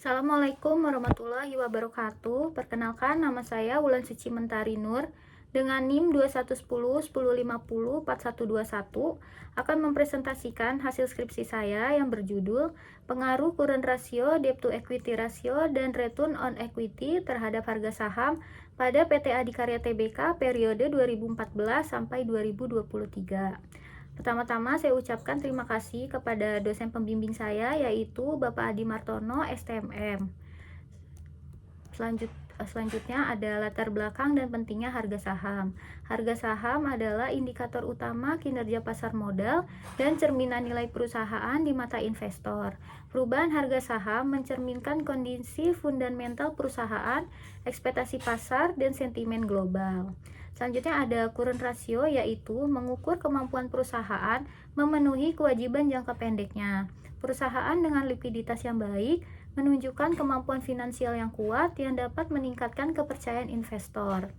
Assalamualaikum warahmatullahi wabarakatuh. Perkenalkan, nama saya Wulan Suci Mentari Nur dengan NIM 211010504121 akan mempresentasikan hasil skripsi saya yang berjudul Pengaruh Current Ratio, Debt to Equity Ratio, dan Return on Equity terhadap harga saham pada PT Adikarya Tbk periode 2014 sampai 2023. Pertama-tama saya ucapkan terima kasih kepada dosen pembimbing saya, yaitu Bapak Adi Martono, STMM. Selanjutnya ada latar belakang dan pentingnya harga saham. Harga saham adalah indikator utama kinerja pasar modal dan cerminan nilai perusahaan di mata investor. Perubahan harga saham mencerminkan kondisi fundamental perusahaan, ekspektasi pasar, dan sentimen global. Selanjutnya ada current ratio, yaitu mengukur kemampuan perusahaan memenuhi kewajiban jangka pendeknya. Perusahaan dengan likuiditas yang baik menunjukkan kemampuan finansial yang kuat yang dapat meningkatkan kepercayaan investor.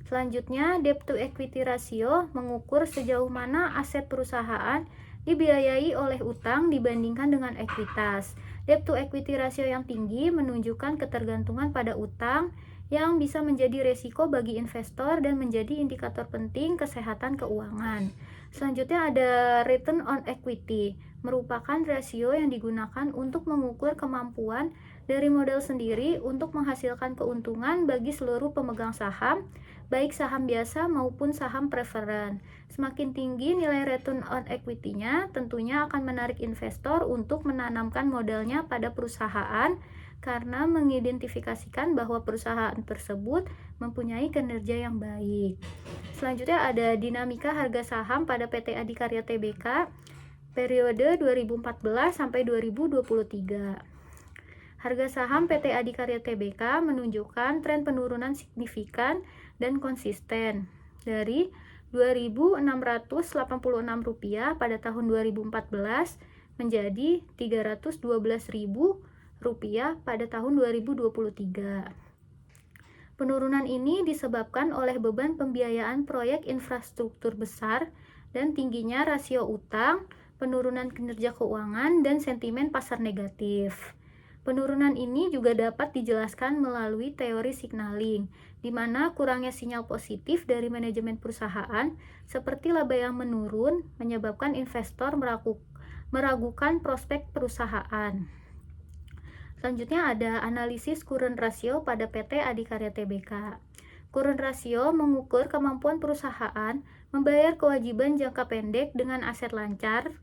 Selanjutnya, debt to equity ratio mengukur sejauh mana aset perusahaan dibiayai oleh utang dibandingkan dengan ekuitas. Debt to equity ratio yang tinggi menunjukkan ketergantungan pada utang yang bisa menjadi resiko bagi investor dan menjadi indikator penting kesehatan keuangan. Selanjutnya ada return on equity, merupakan rasio yang digunakan untuk mengukur kemampuan dari modal sendiri untuk menghasilkan keuntungan bagi seluruh pemegang saham, baik saham biasa maupun saham preferen. Semakin tinggi nilai return on equity-nya, tentunya akan menarik investor untuk menanamkan modalnya pada perusahaan karena mengidentifikasikan bahwa perusahaan tersebut mempunyai kinerja yang baik. Selanjutnya ada dinamika harga saham pada PT Adikarya Tbk periode 2014 sampai 2023. Harga saham PT Adikarya Tbk menunjukkan tren penurunan signifikan dan konsisten dari Rp2.686 pada tahun 2014 menjadi Rp312.000 pada tahun 2023. Penurunan ini disebabkan oleh beban pembiayaan proyek infrastruktur besar dan tingginya rasio utang, penurunan kinerja keuangan, dan sentimen pasar negatif. Penurunan ini juga dapat dijelaskan melalui teori signaling, di mana kurangnya sinyal positif dari manajemen perusahaan seperti laba yang menurun menyebabkan investor meragukan prospek perusahaan. Selanjutnya ada analisis current ratio pada PT Adikarya Tbk. Current ratio mengukur kemampuan perusahaan membayar kewajiban jangka pendek dengan aset lancar.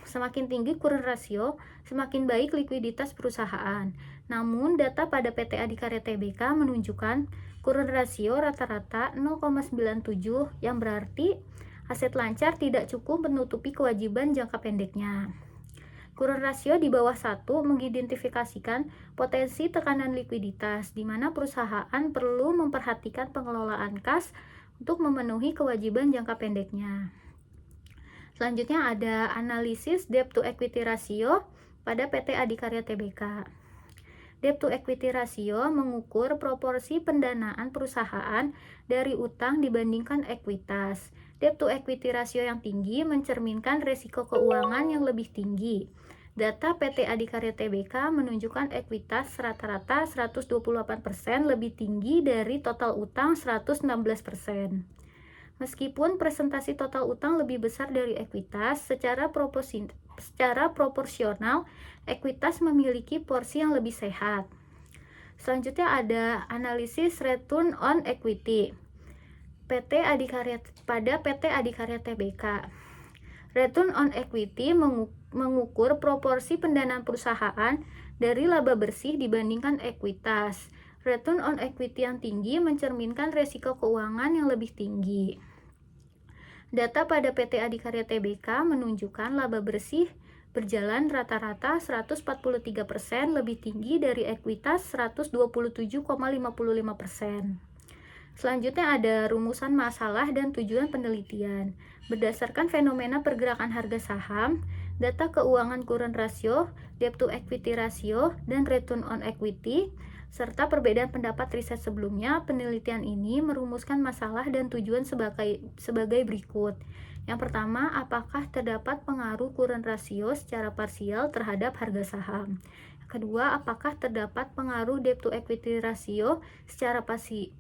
Semakin tinggi current ratio, semakin baik likuiditas perusahaan. Namun, data pada PT Adikarya Tbk menunjukkan current ratio rata-rata 0,97, yang berarti aset lancar tidak cukup menutupi kewajiban jangka pendeknya. Current ratio di bawah 1 mengidentifikasikan potensi tekanan likuiditas, di mana perusahaan perlu memperhatikan pengelolaan kas untuk memenuhi kewajiban jangka pendeknya. Selanjutnya ada analisis debt to equity ratio pada PT Adikarya Tbk. Debt to equity ratio mengukur proporsi pendanaan perusahaan dari utang dibandingkan ekuitas. Debt to equity ratio yang tinggi mencerminkan risiko keuangan yang lebih tinggi. Data PT Adikarya Tbk menunjukkan ekuitas rata-rata 128% lebih tinggi dari total utang 116%. Meskipun presentasi total utang lebih besar dari ekuitas, secara proporsional, ekuitas memiliki porsi yang lebih sehat. Selanjutnya ada analisis return on equity pada PT Adikarya Tbk. Return on equity mengukur proporsi pendanaan perusahaan dari laba bersih dibandingkan ekuitas. Return on equity yang tinggi mencerminkan risiko keuangan yang lebih tinggi. Data pada PT Adikarya Tbk menunjukkan laba bersih berjalan rata-rata 143% lebih tinggi dari ekuitas 127,55%. Selanjutnya ada rumusan masalah dan tujuan penelitian. Berdasarkan fenomena pergerakan harga saham, data keuangan current ratio, debt to equity ratio, dan return on equity, serta perbedaan pendapat riset sebelumnya, penelitian ini merumuskan masalah dan tujuan sebagai berikut. Yang pertama, apakah terdapat pengaruh current ratio secara parsial terhadap harga saham? Kedua, apakah terdapat pengaruh debt to equity ratio secara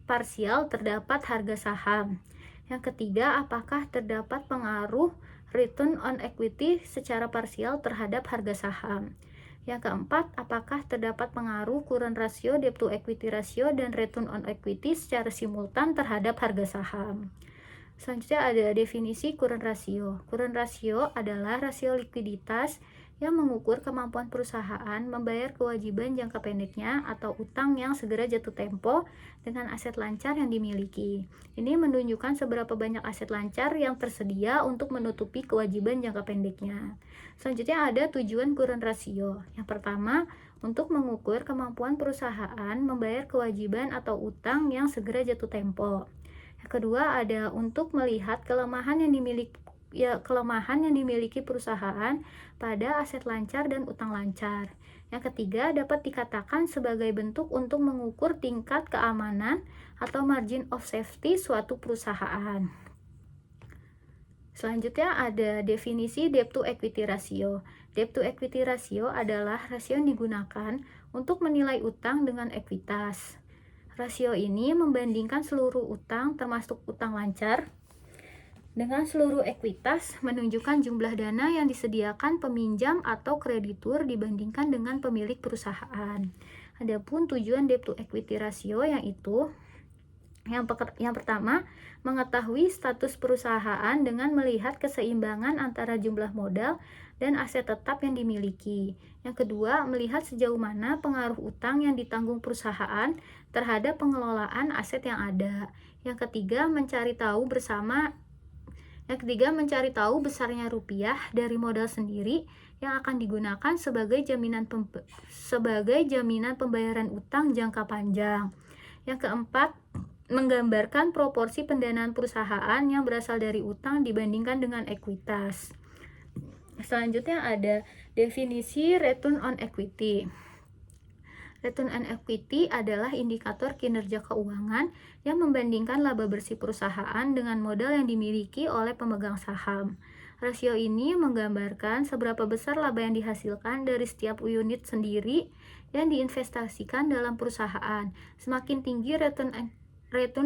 parsial terdapat harga saham? Yang ketiga, apakah terdapat pengaruh return on equity secara parsial terhadap harga saham? Yang keempat, apakah terdapat pengaruh current ratio, debt to equity ratio, dan return on equity secara simultan terhadap harga saham? Selanjutnya ada definisi current ratio. Current ratio adalah rasio likuiditas yang mengukur kemampuan perusahaan membayar kewajiban jangka pendeknya atau utang yang segera jatuh tempo dengan aset lancar yang dimiliki. Ini menunjukkan seberapa banyak aset lancar yang tersedia untuk menutupi kewajiban jangka pendeknya. Selanjutnya ada tujuan current ratio. Yang pertama, untuk mengukur kemampuan perusahaan membayar kewajiban atau utang yang segera jatuh tempo. Yang kedua ada untuk melihat kelemahan yang dimiliki perusahaan pada aset lancar dan utang lancar. Yang ketiga dapat dikatakan sebagai bentuk untuk mengukur tingkat keamanan atau margin of safety suatu perusahaan. Selanjutnya ada definisi debt to equity ratio. Debt to equity ratio adalah rasio yang digunakan untuk menilai utang dengan ekuitas. Rasio ini membandingkan seluruh utang termasuk utang lancar dengan seluruh ekuitas, menunjukkan jumlah dana yang disediakan peminjam atau kreditur dibandingkan dengan pemilik perusahaan. Adapun tujuan debt to equity ratio yaitu yang pertama, mengetahui status perusahaan dengan melihat keseimbangan antara jumlah modal dan aset tetap yang dimiliki. Yang kedua, melihat sejauh mana pengaruh utang yang ditanggung perusahaan terhadap pengelolaan aset yang ada. Yang ketiga, mencari tahu besarnya rupiah dari modal sendiri yang akan digunakan sebagai jaminan pembayaran utang jangka panjang. Yang keempat, menggambarkan proporsi pendanaan perusahaan yang berasal dari utang dibandingkan dengan ekuitas. Selanjutnya ada definisi return on equity. Return on equity adalah indikator kinerja keuangan yang membandingkan laba bersih perusahaan dengan modal yang dimiliki oleh pemegang saham. Rasio ini menggambarkan seberapa besar laba yang dihasilkan dari setiap unit sendiri yang diinvestasikan dalam perusahaan. Semakin tinggi return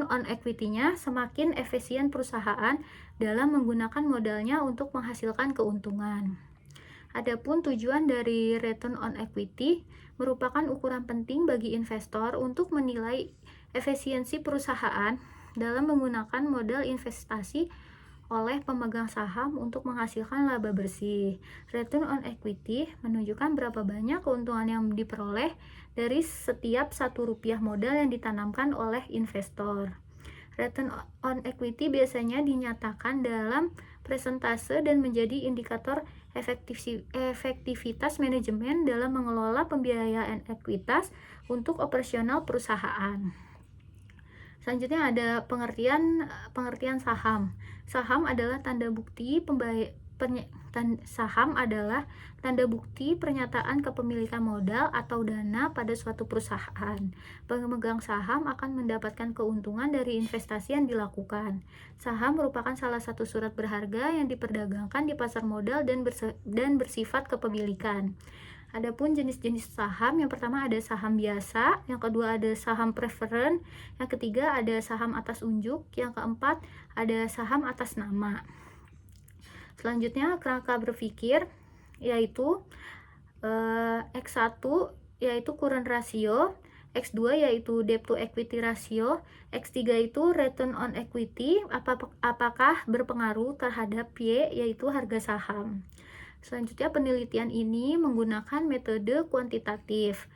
on equity-nya, semakin efisien perusahaan dalam menggunakan modalnya untuk menghasilkan keuntungan. Adapun tujuan dari return on equity merupakan ukuran penting bagi investor untuk menilai efisiensi perusahaan dalam menggunakan modal investasi oleh pemegang saham untuk menghasilkan laba bersih. Return on equity menunjukkan berapa banyak keuntungan yang diperoleh dari setiap Rp1 modal yang ditanamkan oleh investor. Return on equity biasanya dinyatakan dalam persentase dan menjadi indikator efektivitas manajemen dalam mengelola pembiayaan ekuitas untuk operasional perusahaan. Selanjutnya ada pengertian saham. Saham adalah tanda bukti pernyataan kepemilikan modal atau dana pada suatu perusahaan. Pemegang saham akan mendapatkan keuntungan dari investasi yang dilakukan. Saham merupakan salah satu surat berharga yang diperdagangkan di pasar modal dan bersifat kepemilikan. Adapun jenis-jenis saham, yang pertama ada saham biasa, yang kedua ada saham preferen, yang ketiga ada saham atas unjuk, yang keempat ada saham atas nama. Selanjutnya kerangka berpikir yaitu X1 yaitu current ratio, X2 yaitu debt to equity ratio, X3 itu return on equity, apakah berpengaruh terhadap Y yaitu harga saham. Selanjutnya penelitian ini menggunakan metode kuantitatif.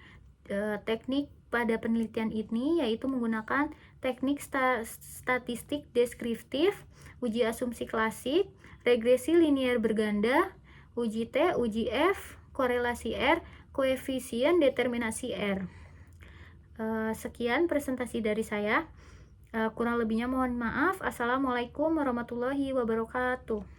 Teknik pada penelitian ini yaitu menggunakan teknik statistik deskriptif, uji asumsi klasik, regresi linear berganda, uji T, uji F, korelasi R, koefisien determinasi R. Sekian presentasi dari saya. Kurang lebihnya mohon maaf. Assalamualaikum warahmatullahi wabarakatuh.